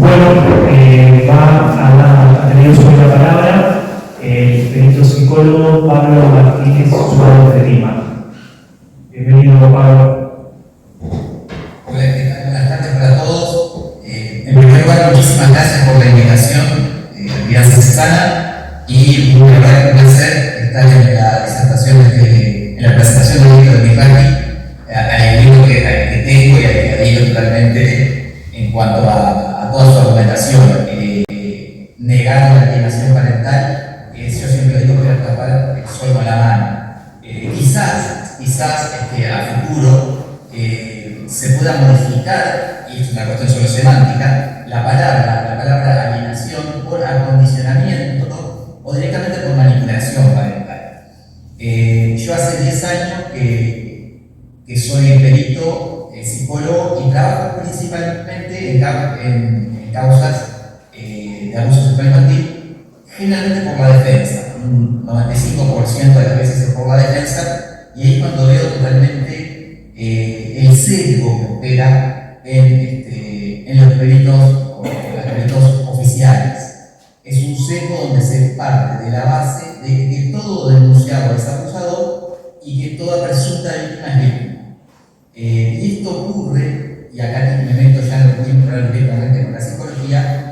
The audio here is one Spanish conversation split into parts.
Bueno, ha tenido sobre la palabra el perito psicólogo Pablo Martínez Suárez de Lima. Bienvenido, Pablo. Hola, ¿qué tal? Buenas tardes para todos. En primer lugar, muchísimas gracias por la invitación, Alianza Cesana, y un verdadero placer estar en la presentación en la presentación del libro de Miyazaki, al libro que tengo y al que adhiero totalmente en cuanto a toda su argumentación. Negar la alienación parental, yo siempre digo que era tapar el sol con la mano. Quizás a futuro se pueda modificar, y es una cuestión solo semántica, la palabra alienación por acondicionamiento o directamente por manipulación parental. Yo hace 10 años que soy perito psicólogo y trabajo principalmente en causas de abuso sexual infantil, generalmente por la defensa. Un 95% de las veces es por la defensa, y ahí cuando veo totalmente el sesgo que opera en los peritos o los peritos oficiales. Es un sesgo donde se parte de la base de que todo denunciado es abusador y que toda presunta víctima es víctima. Y esto ocurre, y acá me meto ya en lo que tiene que ver directamente con la psicología,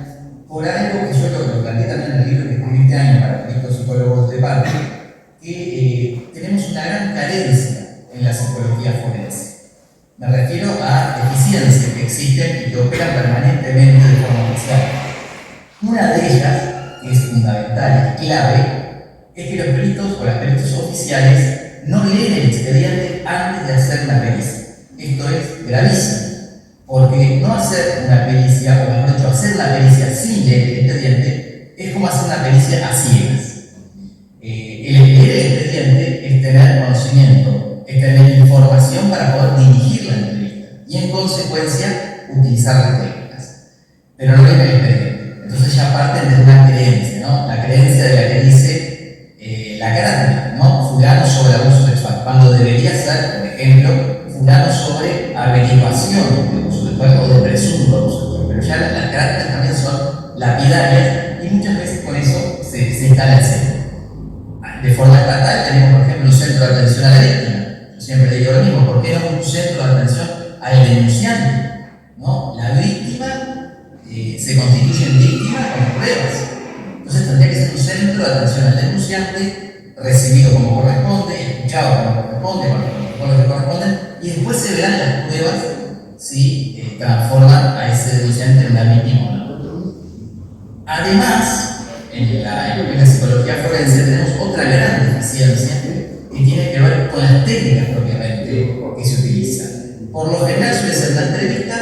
por algo que yo lo planteé también en el libro que escribí este año para peritos psicólogos de parte, que tenemos una gran carencia en la psicología forense. Me refiero a deficiencias que existen y que operan permanentemente de forma oficial. Una de ellas, que es fundamental y clave, es que los peritos o las peritos oficiales no leen el expediente antes de hacer una pericia. Esto es gravísimo, porque no hacer una pericia, o mejor dicho, hacer la pericia sin leer el expediente, es como hacer una pericia a ciegas. El leer el expediente es tener conocimiento, es tener información para poder dirigir la entrevista y, en consecuencia, utilizar las técnicas. Pero no leen el expediente. Entonces ya parten de una creencia, ¿no? La creencia de la que dice la carátula, ¿no? Fulano sobre abuso sexual, cuando debería ser, por ejemplo, fulano sobre averiguación de abuso sexual o de presunto abuso sexual. Pero ya las carátulas también son lapidarias y muchas veces con eso se instala el centro. De forma estatal tenemos, por ejemplo, un centro de atención a la víctima. Yo siempre digo lo mismo, ¿por qué no un centro de atención al denunciante? ¿No? La víctima se constituye en víctima con pruebas. Entonces tendría que ser un centro de atención al denunciante, recibido como corresponde, escuchado como corresponde, con los protocolos que corresponden, y después se verán las pruebas si transforman a ese denunciante en una víctima o no. Además, en la psicología forense tenemos otra gran deficiencia que tiene que ver con las técnicas propiamente que se utilizan. Por lo general suele ser la entrevista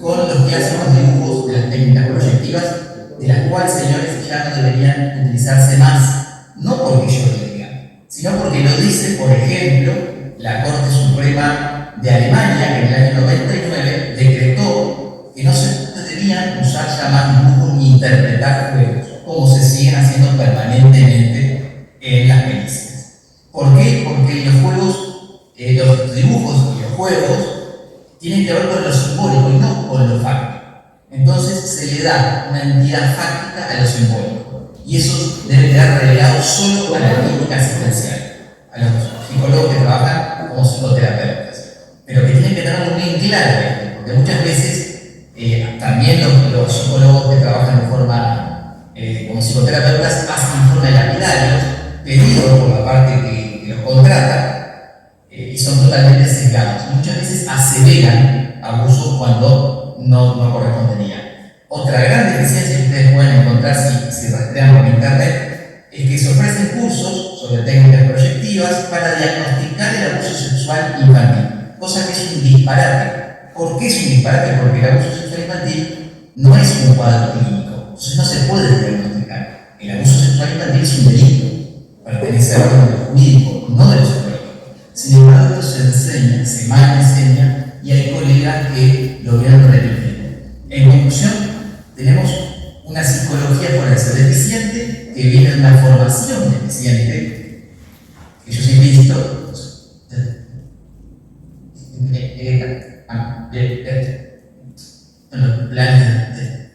con los clásicos dibujos de las técnicas proyectivas, de las cuales, señores, ya no deberían utilizarse más, no porque yo lo diga, sino porque lo dice, por ejemplo, la Corte Suprema de Alemania, que en el año 99 decretó que no se debían usar ya más dibujos ni interpretar juegos, como se siguen haciendo permanentemente en las pericias. ¿Por qué? Porque los juegos, los dibujos y los juegos tienen que ver con lo simbólico y no con lo fáctico. Entonces se le da una entidad fáctica a lo simbólico, y eso debe quedar relegado solo a la clínica asistencial, a los psicólogos que trabajan como psicoterapeutas, pero que tienen que tenerlo bien claro, porque muchas veces también los psicólogos que trabajan de forma como psicoterapeutas hacen informes lapidarios pedidos por la parte que los contrata y son totalmente sesgados. Muchas veces aseveran abusos cuando no correspondería. Otra gran deficiencia que ustedes pueden encontrar si rastrean por internet es que se ofrecen cursos sobre técnicas proyectivas para diagnosticar el abuso sexual infantil, cosa que es un disparate. ¿Por qué es un disparate? Porque el abuso sexual infantil no es un cuadro clínico, entonces no se puede diagnosticar. El abuso sexual infantil es un delito, pertenece al orden jurídico, no del psicológico. Sin embargo, esto se enseña, se mal enseña, y hay colegas que lo vienen repitiendo. En conclusión, tenemos una psicología forense deficiente que viene de una formación deficiente, que yo siempre insisto, en los planes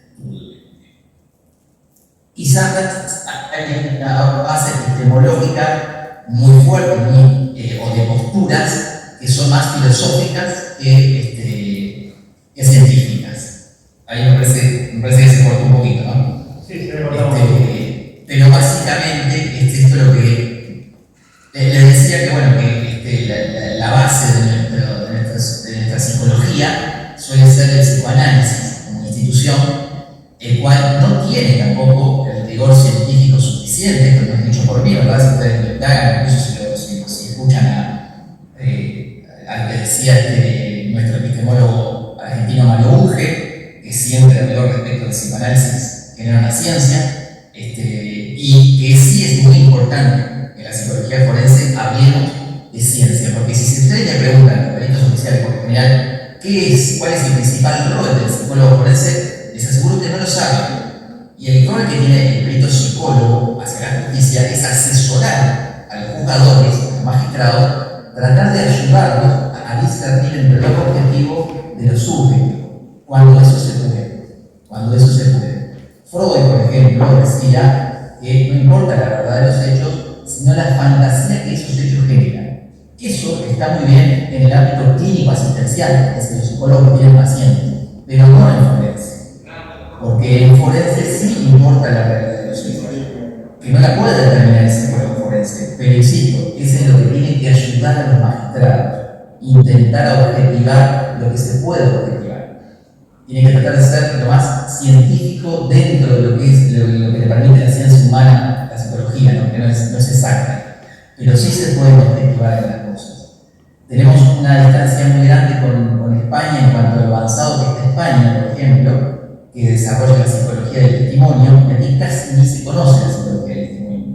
quizás hay una base epistemológica muy fuerte, o de posturas que son más filosóficas que científicas. Ahí me parece que se cortó un poquito, ¿no? Sí, se cortó un poquito. Pero básicamente esto es lo que les decía, que bueno, que la base de nuestra psicología suele ser el psicoanálisis como institución, el cual no tiene tampoco el rigor científico suficiente. Esto no es dicho por mí, ¿verdad? Si ustedes lo indagan, incluso si escuchan al que decía nuestro epistemólogo argentino Mario Bunge, que siempre habló respecto del psicoanálisis, que no era una ciencia, y que sí es muy importante que en la psicología forense hablemos de ciencia, porque si ustedes le preguntan a los peritos oficiales por lo general cuál es el principal rol del psicólogo forense, les aseguro que no lo saben. Y el rol que tiene el perito psicólogo hacia la justicia es asesorar a los juzgadores, a los magistrados, tratar de ayudarlos a discernir entre lo objetivo de lo subjetivo, cuando eso se puede. Freud, por ejemplo, decía que no importa la verdad de los hechos, sino la fantasía que esos hechos generan. Eso está muy bien en el ámbito clínico asistencial, es que los psicólogos tienen pacientes, pero no en forense. Porque en forense sí importa la realidad de los hechos, que no la puede determinar el psicólogo forense, pero insisto, eso es lo que tiene que ayudar a los magistrados, intentar objetivar lo que se puede objetivar. Tiene que tratar de ser lo más científico dentro de lo que es lo que le permite la ciencia humana, la psicología, ¿no? Que no es exacta, pero sí se pueden objetivar en las cosas. Tenemos una distancia muy grande con España en cuanto a lo avanzado que está España, por ejemplo, que desarrolla la psicología del testimonio, y aquí casi ni se conoce la psicología del testimonio.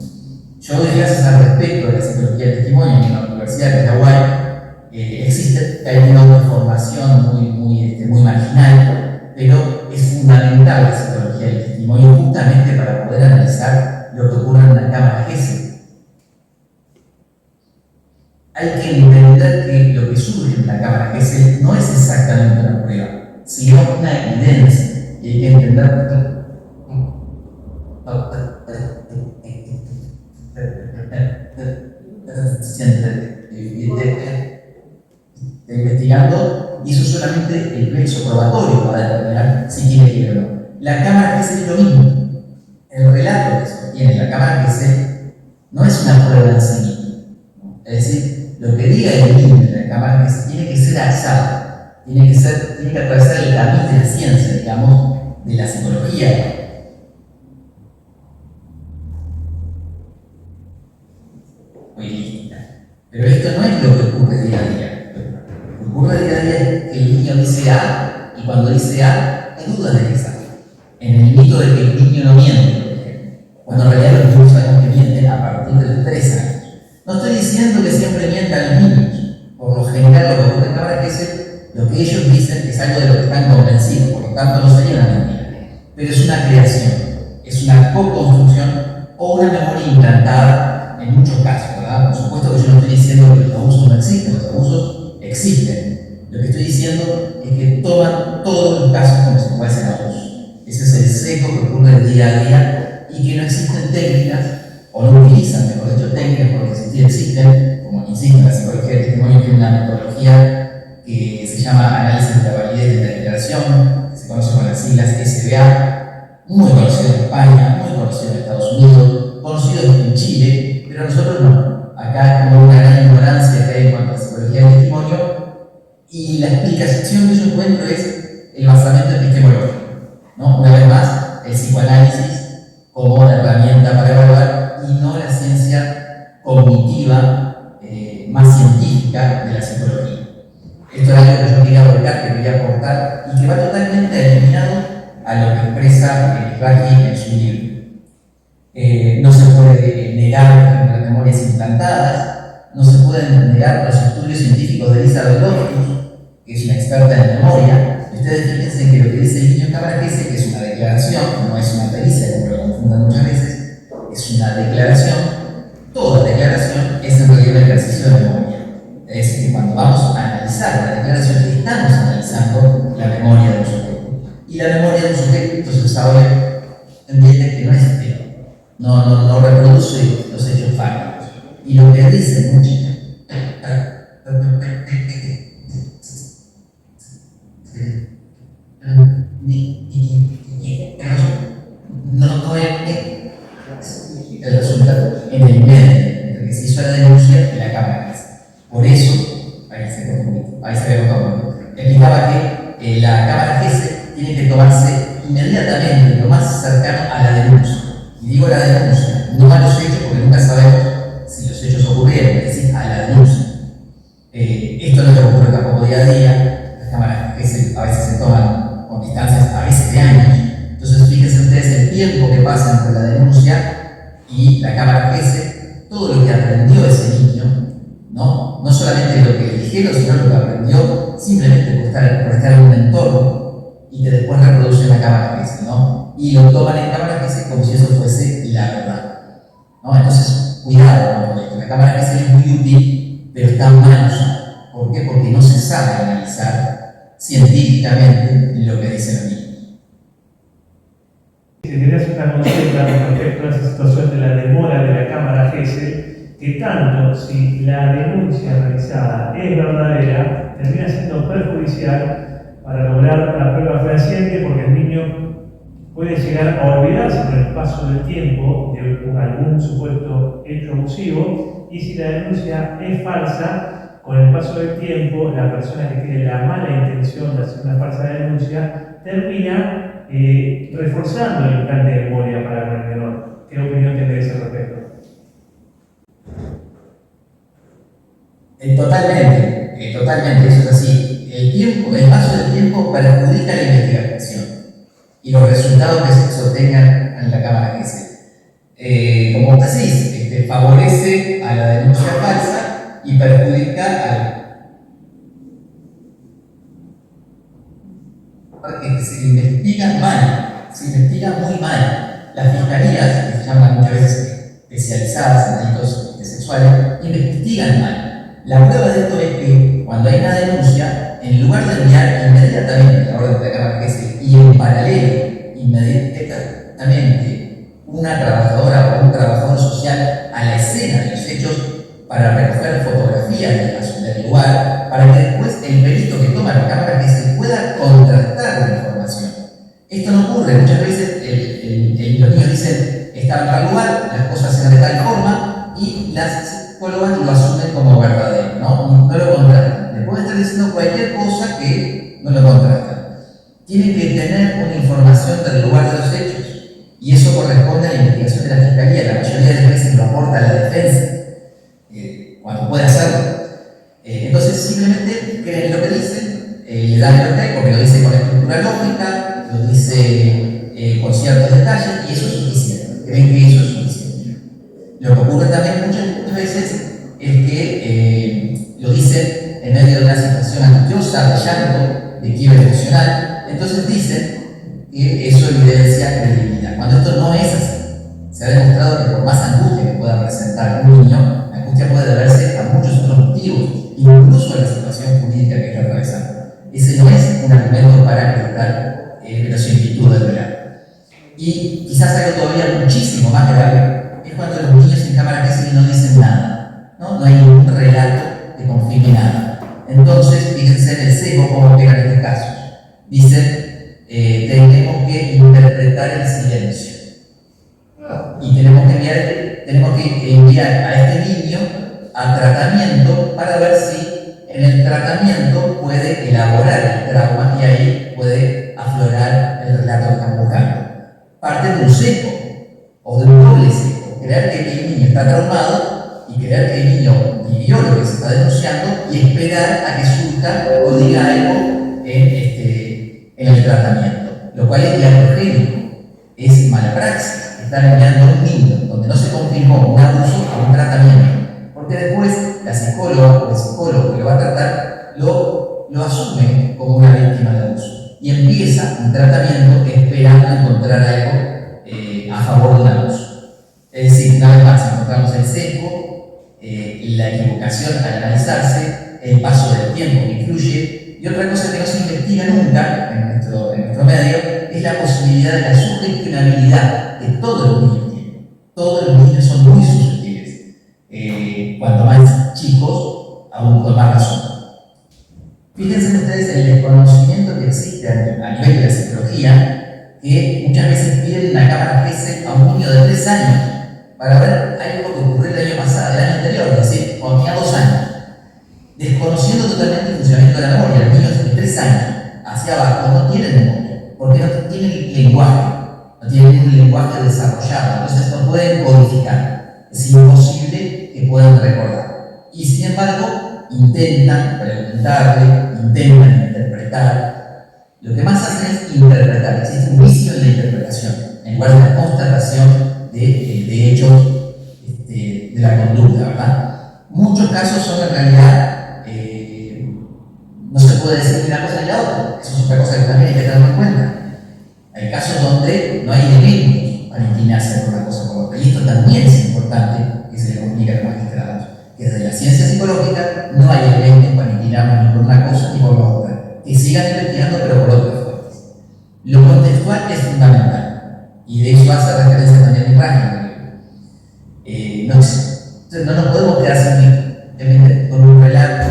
Yo doy gracias al respecto de la psicología del testimonio en la Universidad de Paraguay. Existe una formación muy marginal, pero es fundamental la psicología del testimonio justamente para poder analizar lo que ocurre en una cámara Gesell. Hay que entender que lo que surge en la cámara Gesell no es exactamente una prueba, sino una evidencia, y hay que entender investigando, y eso solamente el plexo probatorio para determinar si tiene que o no. La cámara Gesell es lo mismo. El relato que se obtiene en la cámara Gesell no es una prueba en sí misma. Es decir, lo que diga el niño en la cámara Gesell tiene que ser alzado, tiene que atravesar el camino de la ciencia, digamos, de la psicología. Pero esto no es lo que ocurre día a día. Lo que ocurre día a día es que el niño dice A, y cuando dice A, hay dudas de que es A. En el mito de que el niño no miente, por ejemplo, cuando en realidad los niños sabemos que mienten a partir de los 3 años. No estoy diciendo que siempre mientan los niños. Por lo general, lo que ocurre en cámara Gesell, lo que ellos dicen es algo de lo que están convencidos, por lo tanto no sería una mentira. Pero es una creación, es una co-construcción o una memoria implantada en muchos casos, ¿verdad? Por supuesto que yo no estoy diciendo que los abusos no existen, los abusos existen. Lo que estoy diciendo es que toman todos los casos como si fuesen abusos. Ese es el seco que ocurre día a día y que no existen técnicas, o no utilizan, mejor dicho, técnicas, porque sí existen, como insisto, en la psicología del testimonio tiene una metodología que se llama análisis de la validez de la declaración, que se conoce con las siglas SBA, muy conocido en España, muy conocido en Estados Unidos, conocido en Chile, pero nosotros no. Acá hay como una gran ignorancia que hay en cuanto a la psicología del testimonio, y la explicación que yo encuentro es el basamento epistemológico, ¿no? Una vez más, el psicoanálisis como herramienta para evaluar y no la ciencia cognitiva más científica de la psicología. Esto es algo que yo quería volcar, que quería aportar y que va totalmente alineado a lo que expresa Mizrahi en su libro. No se puede negar las memorias implantadas, no se pueden negar los estudios científicos de Elizabeth Loftus, que es una experta en memoria. Ustedes fíjense que lo que dice el niño en cámara Gesell, que es una declaración, no es una pericia, como lo confundan muchas veces, es una declaración. Toda declaración es en realidad un ejercicio de memoria. Es decir, que cuando vamos a analizar la declaración, estamos analizando la memoria de un sujeto. Y la memoria de un sujeto, entonces ahora entiende que no es no reproduce los hechos fácticos. Y lo que dice mucho no es el resultado en el medio entre que se hizo la denuncia y la cámara. Por eso, ahí se ve un poco. Explicaba que la cámara GESE tiene que tomarse inmediatamente, lo más cercano a la denuncia. Y digo la denuncia, no a los hechos, porque nunca sabemos si los hechos ocurrieron, es decir, a la denuncia. Esto no es lo que ocurre tampoco día a día. Las cámaras GESE a veces se toman con distancias, a veces de años. Entonces, fíjense ustedes el tiempo que pasa entre la denuncia y la cámara GESE, todo lo que aprendió ese niño, no solamente lo que dijeron, sino lo que aprendió simplemente por estar en un entorno y que después reproduce en la cámara GESE, y lo toman en cámara GESE como si eso fuese la verdad. Entonces, cuidado con esto. La cámara GESE es muy útil, pero está mal usada. ¿Por qué? Porque no se sabe analizar científicamente lo que dicen los niños. Si tenías una consulta con respecto a esa situación de la demora de la cámara GESE, que tanto si la denuncia realizada es verdadera, termina siendo perjudicial para lograr la prueba fehaciente, porque el niño puede llegar a olvidarse con el paso del tiempo de algún supuesto hecho abusivo, y si la denuncia es falsa, con el paso del tiempo, la persona que tiene la mala intención de hacer una falsa denuncia termina reforzando el implante de memoria para con el menor. ¿Qué opinión tendréis al respecto? Totalmente, eso es así. El paso del tiempo perjudica la investigación y los resultados que se obtengan en la cámara GESE. Como vos decís, favorece a la denuncia falsa y perjudica que se investigan mal, se investigan muy mal. Las fiscalías, que se llaman muchas veces especializadas en delitos sexuales, investigan mal. La prueba de esto es que cuando hay una denuncia, en lugar de enviar inmediatamente la orden de la cámara GESE y en paralelo, inmediatamente, una trabajadora o un trabajador social a la escena de los hechos para recoger fotografías del lugar, para que después el perito que toma la cámara GESE pueda contrastar la información. Esto no ocurre, muchas veces los niños dicen, está en tal lugar, las cosas se dan de tal forma, y las psicólogas lo asumen como verdadero, no lo contrastan. Le pueden estar diciendo cualquier cosa que no lo contrastan. Tienen que tener una información del lugar de los hechos, y eso corresponde a la investigación de la fiscalía. La mayoría de las veces lo aporta la defensa, cuando puede hacerlo. Entonces simplemente creen lo que dicen, le dan el ok porque lo dice con estructura lógica, lo dice con ciertos detalles, y eso es suficiente. Creen que eso es suficiente. Lo que ocurre también muchas veces es que lo dicen en medio de una situación angustiosa, de llanto, de quiebre emocional. Entonces dicen que eso evidencia credibilidad, cuando esto no es así. Se ha demostrado que por más angustia que pueda presentar un niño, la angustia puede deberse a muchos otros motivos, incluso a la situación jurídica que está atravesando. Ese no es un argumento para acreditar verosimilitud del relato. Y quizás algo todavía muchísimo más grave es cuando los niños en cámara GESE no dicen nada, no hay ningún relato que confirme nada. Entonces, fíjense en el sesgo cómo pegan estos casos. Dicen, tenemos que interpretar el silencio. Y tenemos que enviar a este niño a tratamiento para ver si en el tratamiento puede elaborar el trauma y ahí puede aflorar el relato que están buscando. Parte de un sesgo o de un doble sesgo. Creer que el niño está traumado y creer que el niño vivió lo que se está denunciando y esperar a que surja o diga algo en el tratamiento, lo cual es iatrogénico, es mala praxis. Están enviando a un niño donde no se confirmó un abuso a un tratamiento, porque después la psicóloga o el psicólogo que lo va a tratar lo asume como una víctima de abuso y empieza un tratamiento esperando encontrar algo a favor de un abuso. Es decir, una vez más encontramos el sesgo, la equivocación al analizarse, el paso del tiempo que influye, y otra cosa que no se investiga nunca en nuestro medio es la posibilidad de la sugestionabilidad que todos los niños tienen. todos los niños son muy susceptibles. Cuanto más chicos, aún con más razón. Fíjense ustedes el desconocimiento que existe a nivel de la psicología, que muchas veces piden la cámara GESEL a un niño de 3 años para ver algo que ocurrió el año pasado, el año anterior, es decir, cuando tenía 2 años. Desconociendo totalmente el funcionamiento de la memoria. Los niños de 3 años hacia abajo no tienen memoria, porque no tienen lenguaje, no tienen un lenguaje desarrollado, entonces no pueden codificar. Es imposible que puedan recordar. Y sin embargo, intentan preguntarle, intentan interpretar. Lo que más hacen es interpretar. Existe un vicio en la interpretación, en lugar de la constatación de hechos de la conducta, ¿verdad? Muchos casos son en realidad, no se puede decir ni una cosa ni la otra. Eso es otra cosa que también hay que tener en cuenta. Hay casos donde no hay elementos para inclinarse por una cosa o por otra. Y esto también es importante que se le comunique a los magistrados. Que desde la ciencia psicológica no hay elementos para inclinarnos ni por una cosa ni por la otra. Que sigan investigando, pero por otras fuentes. Lo contextual es fundamental. Y de eso hace referencia también Rangel. Entonces no nos podemos quedar simplemente con un relato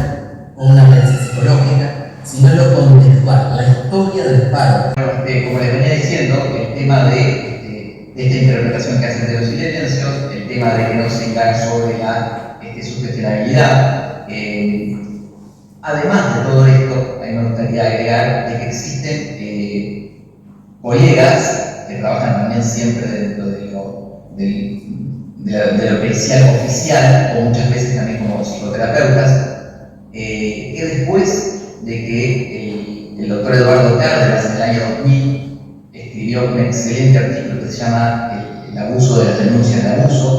o una evidencia psicológica, sino lo contextual, la historia del paro. Como les venía diciendo, el tema de esta interpretación que hacen de los silencios, el tema de que no se indaga sobre la sugestionabilidad. Además de todo esto, a mí me gustaría agregar de que existen colegas que trabajan también siempre dentro de lo pericial oficial, o muchas veces también como psicoterapeutas, que después de que el doctor Eduardo Cárdenas en el año 2000 escribió un excelente artículo que se llama El abuso de las denuncias de abuso,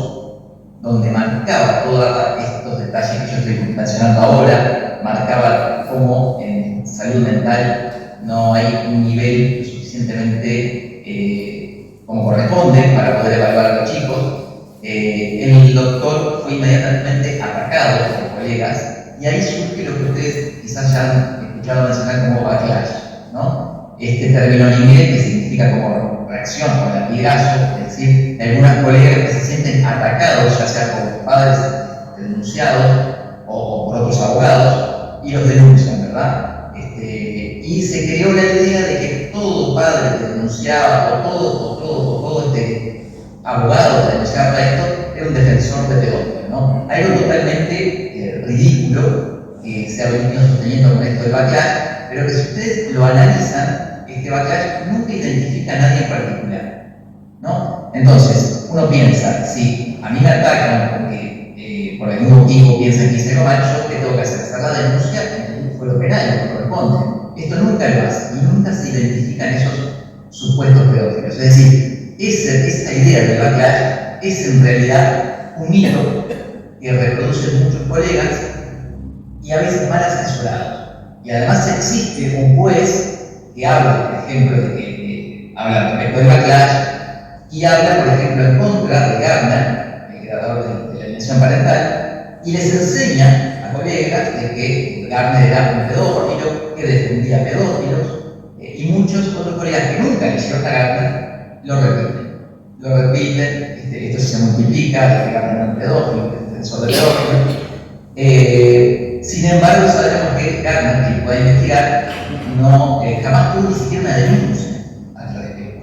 donde marcaba todos estos detalles que yo estoy mencionando ahora, marcaba cómo en salud mental no hay un nivel suficientemente como corresponde para poder evaluar a los chicos. El doctor fue inmediatamente atacado por colegas, y ahí surge lo que ustedes quizás ya han escuchado mencionar como backlash, ¿no? Este término en inglés que significa como reacción o latigazo, es decir, de algunas colegas que se sienten atacados, ya sea por padres denunciados o por otros abogados, y los denuncian, ¿verdad? Y se creó la idea de que todo padre que denunciaba, o todo abogado que denunciaba esto, era un defensor de pedófilos, ¿no? Algo totalmente ridículo que se ha venido sosteniendo con esto del backlash, pero que si ustedes lo analizan, este backlash nunca identifica a nadie en particular, ¿no? Entonces, uno piensa, si a mí me atacan porque por algún motivo piensan que hice algo mal, yo ¿qué tengo que hacer? Hacer la denuncia en el fuero penal, que corresponde. Esto nunca lo hace, y nunca se identifican esos supuestos pedófilos. Es decir, esa idea del backlash es en realidad un mito que reproducen muchos colegas y a veces mal asesorados. Y además existe un juez que habla, por ejemplo, habla respecto del backlash y habla, por ejemplo, en contra de Gardner, el creador de la alienación parental, y les enseña a colegas de que Gardner era un pedófilo, que defendía pedófilos, y muchos otros colegas que nunca leyeron a Gardner lo repiten, esto se multiplica, de que Gardner era un pedófilo, defensor de pedófilos. Sin embargo, sabemos que Gardner, quien pueda investigar, jamás tuvo ni siquiera una denuncia,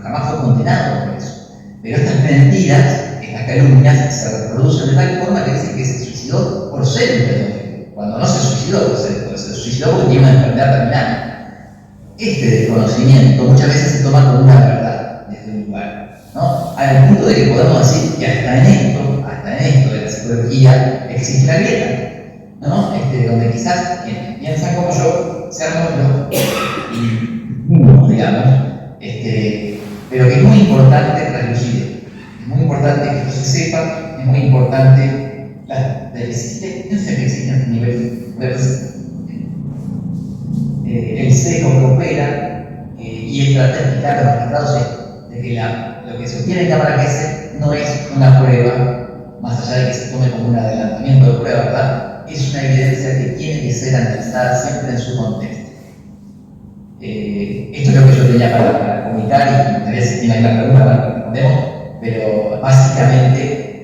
jamás fue condenado por eso. Pero estas mentiras, estas calumnias, se reproducen de tal forma que dicen que se suicidó por ser un pedófilo, cuando no se suicidó se suicidó porque tiene una enfermedad terminal. Este desconocimiento muchas veces se toma como una verdad desde un lugar, ¿no? Al punto de que podemos decir que hasta en esto de la psicología existe una grieta, ¿no? Donde quizás quienes piensan como yo seamos los digamos, pero que es muy importante traslucir, es muy importante que esto se sepa, es muy importante la resistencia que existe a este nivel el sesgo que opera, y el tratar de explicar a los magistrados esto, de que lo que se obtiene en cámara GESEL no es una prueba, más allá de que se tome como un adelantamiento de prueba, ¿verdad? Es una evidencia que tiene que ser analizada siempre en su contexto. Esto es lo que yo tenía para comunicar, y me gustaría si tienen alguna pregunta, respondemos. pero básicamente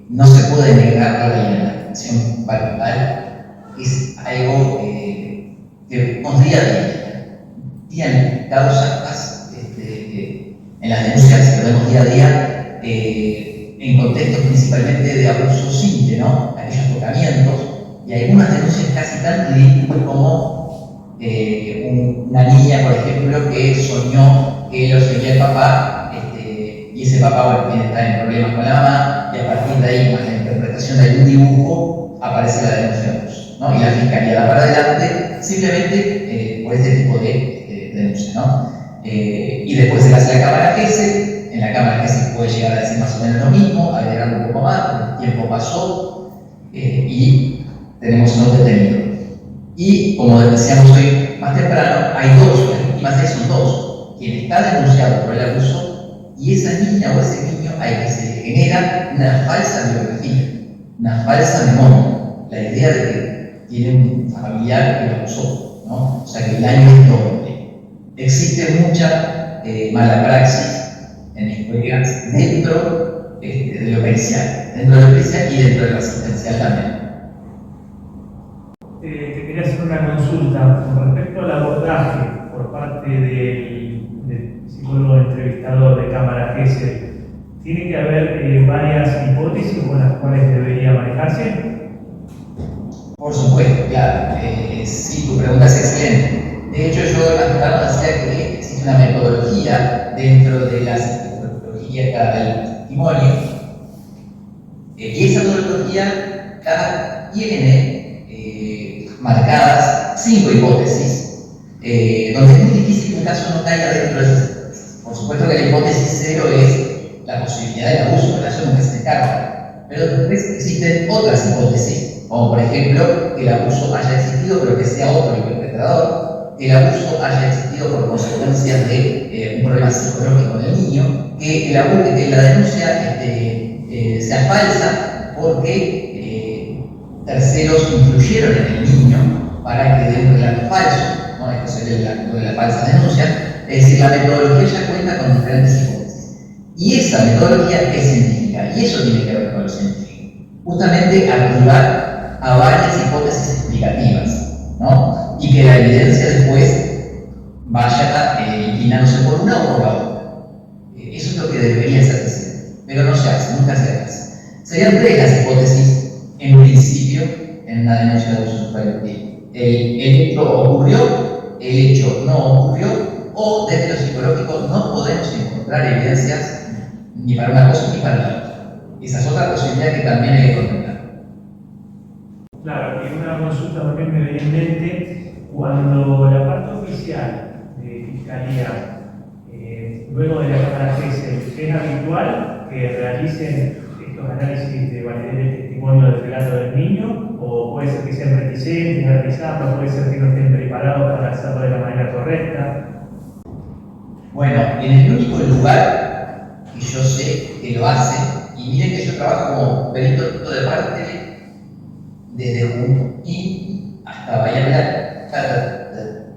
no se puede negar la alimentación vaginal, es algo que vemos día a día. Tienen causas en las denuncias que vemos día a día, en contextos principalmente de abuso simple, ¿no? Aquellos tocamientos, y algunas denuncias casi tan ridículas como una niña, por ejemplo, que soñó que lo seguía el papá, y ese papá, bueno, tiene que estar en problemas con la mamá, y a partir de ahí, con la interpretación de algún dibujo, aparece la denuncia de abuso, ¿no? Y la fiscalía da para adelante simplemente por este tipo de denuncia, ¿no? Y después se le hace la cámara GESEL. En la cámara GESEL puede llegar a decir más o menos lo mismo, agregar un poco más, el tiempo pasó, y tenemos un detenido. Y como decíamos hoy más temprano, hay dos, las víctimas de ahí son dos, quien está denunciado por el abuso y esa niña o ese niño al que se le genera una falsa biografía, una falsa memoria, la idea de que tiene un familiar que lo abusó, ¿no? O sea que el daño es doble. Existe mucha mala praxis en escuelas dentro de lo pericial, y dentro de lo asistencial también. Te quería hacer una consulta con respecto al abordaje por parte del psicólogo entrevistador de cámara GESEL. ¿Tiene que haber varias hipótesis con las cuales debería manejarse? Por supuesto, claro. Sí, tu pregunta es excelente. De hecho, yo decía que existe una metodología dentro de la psicología del testimonio, y esa metodología tiene marcadas 5 hipótesis, donde es muy difícil que un caso no caiga dentro de esas hipótesis. Por supuesto que la hipótesis 0 es la posibilidad del abuso, la relación que se descarga, pero después existen otras hipótesis, como por ejemplo que el abuso haya existido pero que sea otro el perpetrador, que el abuso haya existido por consecuencias de un problema psicológico del niño, que la denuncia sea falsa porque terceros influyeron en el niño para que dé un relato falso, ¿no? Esto sería el acto de la falsa denuncia. Es decir, la metodología ya cuenta con diferentes hipótesis. Y esa metodología es científica, y eso tiene que ver con lo científico. Justamente activar a varias hipótesis explicativas, ¿no? Y que la evidencia después vaya inclinándose por una o por la otra. Eso es lo que debería hacerse, pero no se hace, nunca se hace. Serían 3 las hipótesis en principio en una denuncia de abuso sexual. El hecho ocurrió, el hecho no ocurrió, o desde lo psicológico no podemos encontrar evidencias ni para una cosa ni para la otra. Esa es otra posibilidad que también hay que contemplar. Claro, y una consulta también me viene en mente cuando la parte oficial de Fiscalía, luego de la cámara GESEL, es habitual que realicen estos análisis de validez del testimonio del relato del niño, o puede ser que sean reticentes a realizarlo, puede ser que no estén preparados para hacerlo de la manera correcta. Bueno, en el único lugar que yo sé que lo hace, y miren que yo trabajo como perito de parte desde Junín hasta Bahía Blanca,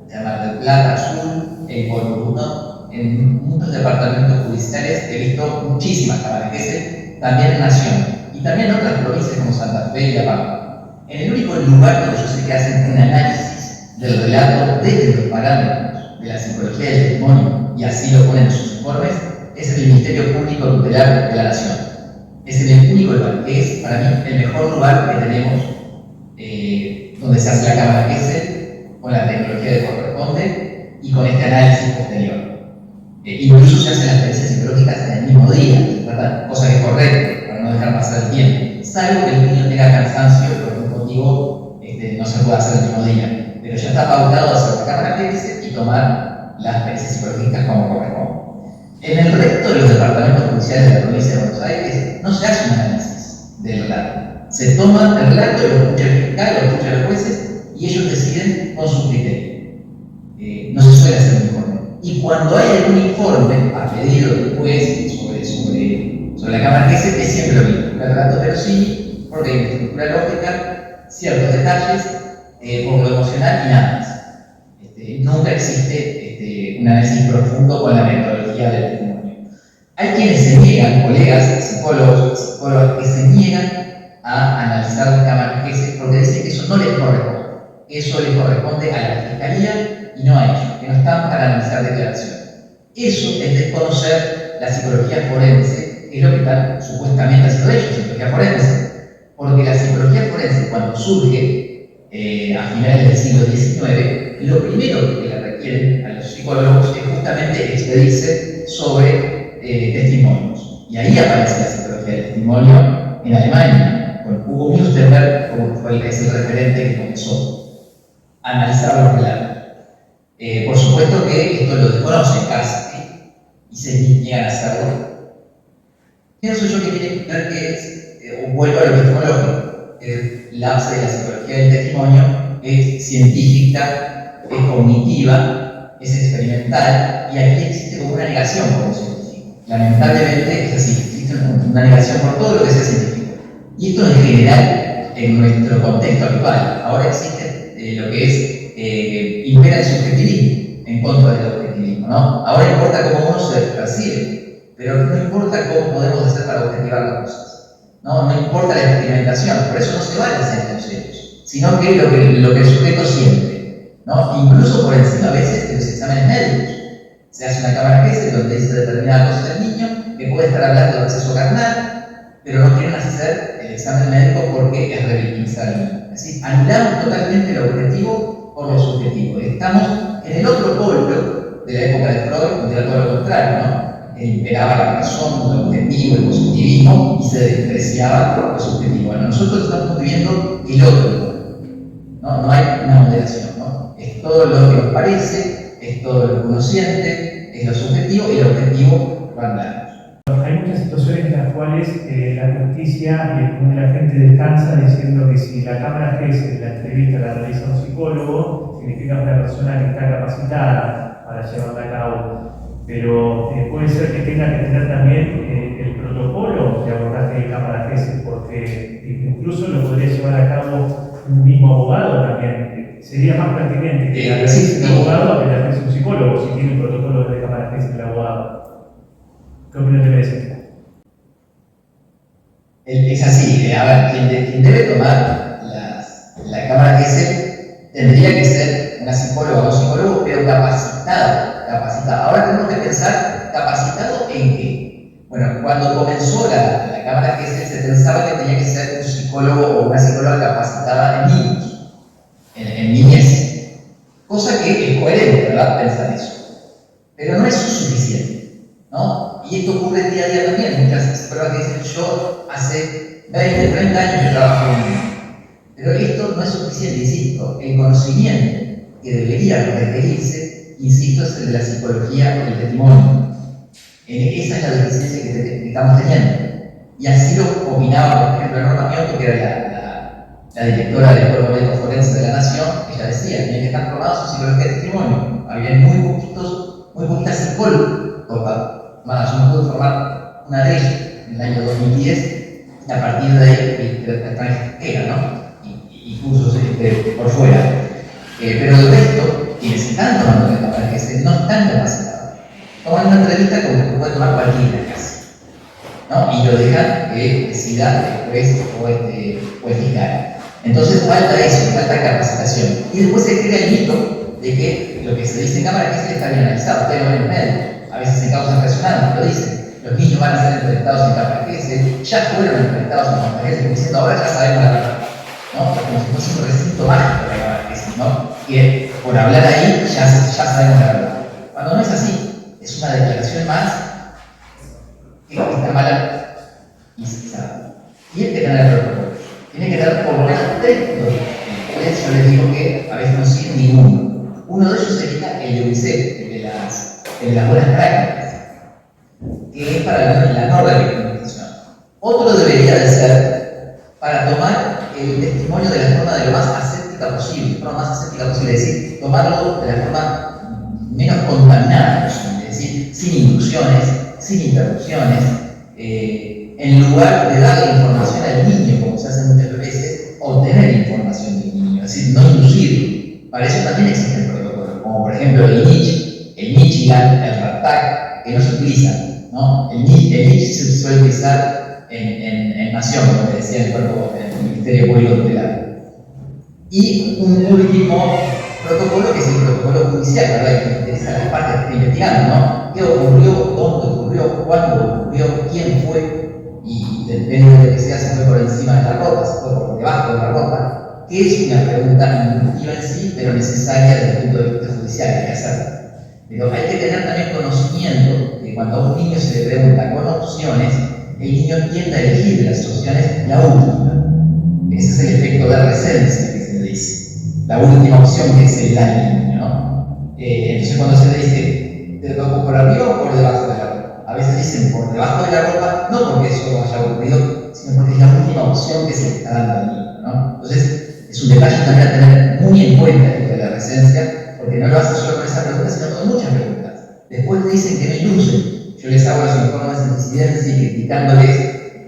de Mar del Plata, Azul, el Boluno, en muchos departamentos judiciales he visto muchísimas cámaras GESEL, también en Nación, y también en otras provincias como Santa Fe y La Pampa. En el único lugar donde yo sé que hacen un análisis del relato desde los parámetros de la psicología del testimonio, y así lo ponen en sus informes, es el Ministerio Público Tutelar de la Nación. Es el único lugar, que es para mí el mejor lugar que tenemos donde se hace la cámara GESEL, con la tecnología que corresponde y con este análisis posterior. Incluso se hacen las pericias psicológicas en el mismo día, ¿verdad? Cosa que es correcta, para no dejar pasar el tiempo. Salvo que el niño tenga cansancio por algún motivo, no se puede hacer el mismo día. Pero ya está pautado hacer la cámara GESEL y tomar las pericias psicológicas como corresponde. En el resto de los departamentos judiciales de la provincia de Buenos Aires no se hace un análisis del relato. Se toma el relato, lo escucha el fiscal, lo escucha los jueces y ellos deciden con su criterio. No se suele hacer un informe. Y cuando hay algún informe a pedido del juez sobre la cámara GESEL, es siempre lo mismo. El relato verosímil, porque hay una estructura lógica, ciertos detalles, por lo emocional y nada más. Nunca existe un análisis profundo con la metodología del testimonio. Hay quienes se niegan, colegas, psicólogos, psicólogas, que se niegan a analizar las cámaras GESEL porque dicen que eso no les corresponde. Eso les corresponde a la Fiscalía y no a ellos, que no están para analizar declaraciones. Eso es desconocer la psicología forense, que es lo que están supuestamente haciendo ellos, psicología forense. Porque la psicología forense, cuando surge a finales del siglo XIX, lo primero que le requieren a los psicólogos es justamente expedirse sobre testimonios. Y ahí aparece la psicología del testimonio en Alemania, con Hugo Müsterberg, como fue es el referente que comenzó a analizar los relatos. Por supuesto que esto lo desconocen casi, ¿sí? Y se niegan a hacerlo. Pienso yo que tiene que ver que es, vuelvo a lo epistemológico, la base de la psicología del testimonio es científica, es cognitiva, es experimental, y aquí existe como una negación por lo científico. Lamentablemente es así, existe una negación por todo lo que sea científico. Y esto en general en nuestro contexto actual. Ahora existe lo que es impera el subjetivismo en contra del objetivismo, ¿no? Ahora importa cómo uno se percibe, pero no importa cómo podemos hacer para objetivar las cosas, ¿no? No importa la experimentación, por eso no se vale hacer conceptos, sino que lo que el sujeto siente, ¿no? Incluso por encima a veces de los exámenes médicos. Se hace una cámara GESEL donde dice determinadas cosas del niño, que puede estar hablando de acceso carnal, pero no quieren hacer el examen médico porque es revictimizar al niño. Es decir, anulamos totalmente lo objetivo por lo subjetivo. Estamos en el otro polo de la época de Freud, donde era todo lo contrario, ¿no? Imperaba la razón, lo objetivo, el positivismo, y se despreciaba lo subjetivo. Bueno, nosotros estamos viviendo el otro polo, ¿no? No hay una moderación, ¿no? Es todo lo que nos parece, es todo lo que uno siente, es lo subjetivo y el objetivo lo andamos. Hay muchas situaciones en las cuales la justicia y el común de la gente descansa diciendo que si la cámara GESEL, la entrevista la realiza un psicólogo, significa una persona que está capacitada para llevarla a cabo. Pero puede ser que tenga que tener también el protocolo de abordaje de cámara GESEL, porque incluso lo podría llevar a cabo un mismo abogado también. Sería más pertinente que la realice un abogado a que la realice un psicólogo, si tiene el protocolo de cámara GESEL el abogado. ¿Qué opinión te merece? Es así, a ver, quien debe tomar la cámara GESEL tendría que ser una psicóloga o un psicólogo, pero capacitado. Ahora tenemos que pensar, ¿capacitado en qué? Bueno, cuando comenzó la cámara GESEL se pensaba que tenía que ser un psicólogo o una psicóloga capacitada en niños, en niñez. Cosa que es coherente, ¿verdad? Pensar eso. Pero no es suficiente, ¿no? Y esto ocurre día a día también. Muchas psicólogas que dicen, yo hace 20, 30 años que trabajo en niños. Pero esto no es suficiente, insisto. El conocimiento que debería requerirse, insisto, es el de la psicología del testimonio. Esa es la deficiencia que estamos teniendo. Y así lo opinaba, por ejemplo, Norma Mioto, que era la directora del Cuerpo Médico Forense de la Nación. Ella decía, tienen que estar formados en psicología del testimonio. Había muy poquitas psicólogas. Más, yo me pude formar una de ellas en el año 2010, y a partir de ahí la extranjera, ¿no? Y cursos por fuera. Pero el resto, quienes están tomando la cámara GESEL no están capacitados. Toman una entrevista como que puede tomar cualquiera casi, ¿no? Y lo dejan que decida el juez o el fiscal. Entonces falta eso, falta capacitación. Y después se crea el mito de que lo que se dice en cámara GESEL está bien analizado. Ustedes lo ven en medio. A veces en causas resonantes lo dicen. Los niños van a ser enfrentados en cámara GESEL, ya fueron enfrentados en cámara GESEL, diciendo ahora ya sabemos la verdad, ¿no? Como si fuese un recinto mágico de la cámara GESEL, ¿no? Que por hablar ahí ya sabemos la verdad. Cuando no es así, es una declaración más que está mal izquizada. Tiene que tener protocolo, tiene que tener por lo menos 3 protocolos. Yo les digo que a veces no sirve ninguno. Uno de ellos sería el de UNICEF, el de las buenas prácticas, que es para la no revictimización. Otro debería de ser para tomar el testimonio de la forma de lo más aséptica posible, es decir, tomarlo de la forma menos contaminada posible, es decir, sin inducciones, sin interrupciones, en lugar de darle información al niño, como se hace muchas veces, obtener información del niño, es decir, no inducirlo. Para eso también existen protocolos, como por ejemplo el Michigan, el RATAC, que no se utilizan, ¿no? El niche se suele utilizar en nación, como te decía, en el Ministerio Público Tutelar. Y un último protocolo que es el protocolo judicial, ¿verdad? Que interesa a las partes que están investigando, ¿no? ¿Qué ocurrió? ¿Dónde ocurrió? ¿Cuándo ocurrió? ¿Quién fue? Y depende de lo que sea, se fue por encima de la ropa, se fue por debajo de la ropa, que es una pregunta inductiva en sí, pero necesaria desde el punto de vista judicial, hay que hacerla. Pero hay que tener también conocimiento de que cuando a un niño se le pregunta con opciones, el niño tiende a elegir de las opciones la última. Ese es el efecto de recedencia que se le dice. La última opción que es el niño, ¿no? Entonces cuando se le dice, ¿te tocó por arriba o por debajo de la ropa? A veces dicen por debajo de la ropa, no porque eso haya ocurrido, sino porque es la última opción que se le está dando al niño, ¿no? Entonces, es un detalle también a tener muy en cuenta esto de la recedencia, porque no lo hace solo con esa pregunta, sino con muchas preguntas. Después me dicen que me inducen. Yo les hago los informes de incidencia y criticándoles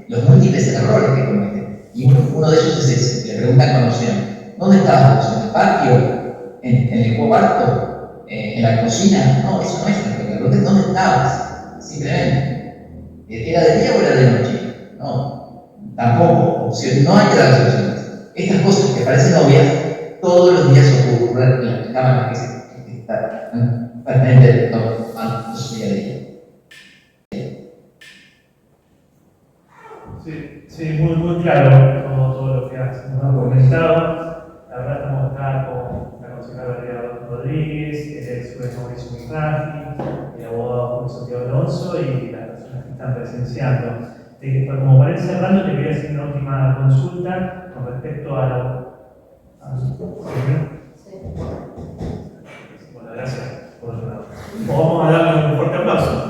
los múltiples errores que cometen. Y uno de ellos es ese, le preguntan con opción. ¿Dónde estabas vos? ¿En el patio? ¿En el cuarto? ¿En la cocina? No, eso no es una pregunta. ¿Dónde estabas? Simplemente. ¿Era de día o era de noche? No, tampoco. Opción. No hay que dar las opciones. Estas cosas que parecen obvias, todos los días ocurren en las cámaras que están permanentemente tomando su día a día. Sí, muy claro todo lo que has comentado. La verdad estamos acá con la consejera María Rodríguez, el ex juez Mauricio Micraji, el abogado Juan Santiago Alonso y las personas que están presenciando. Como para ir cerrando, te quería hacer una última consulta con respecto a la... Bueno, gracias por su lado. Vamos a darle un fuerte aplauso.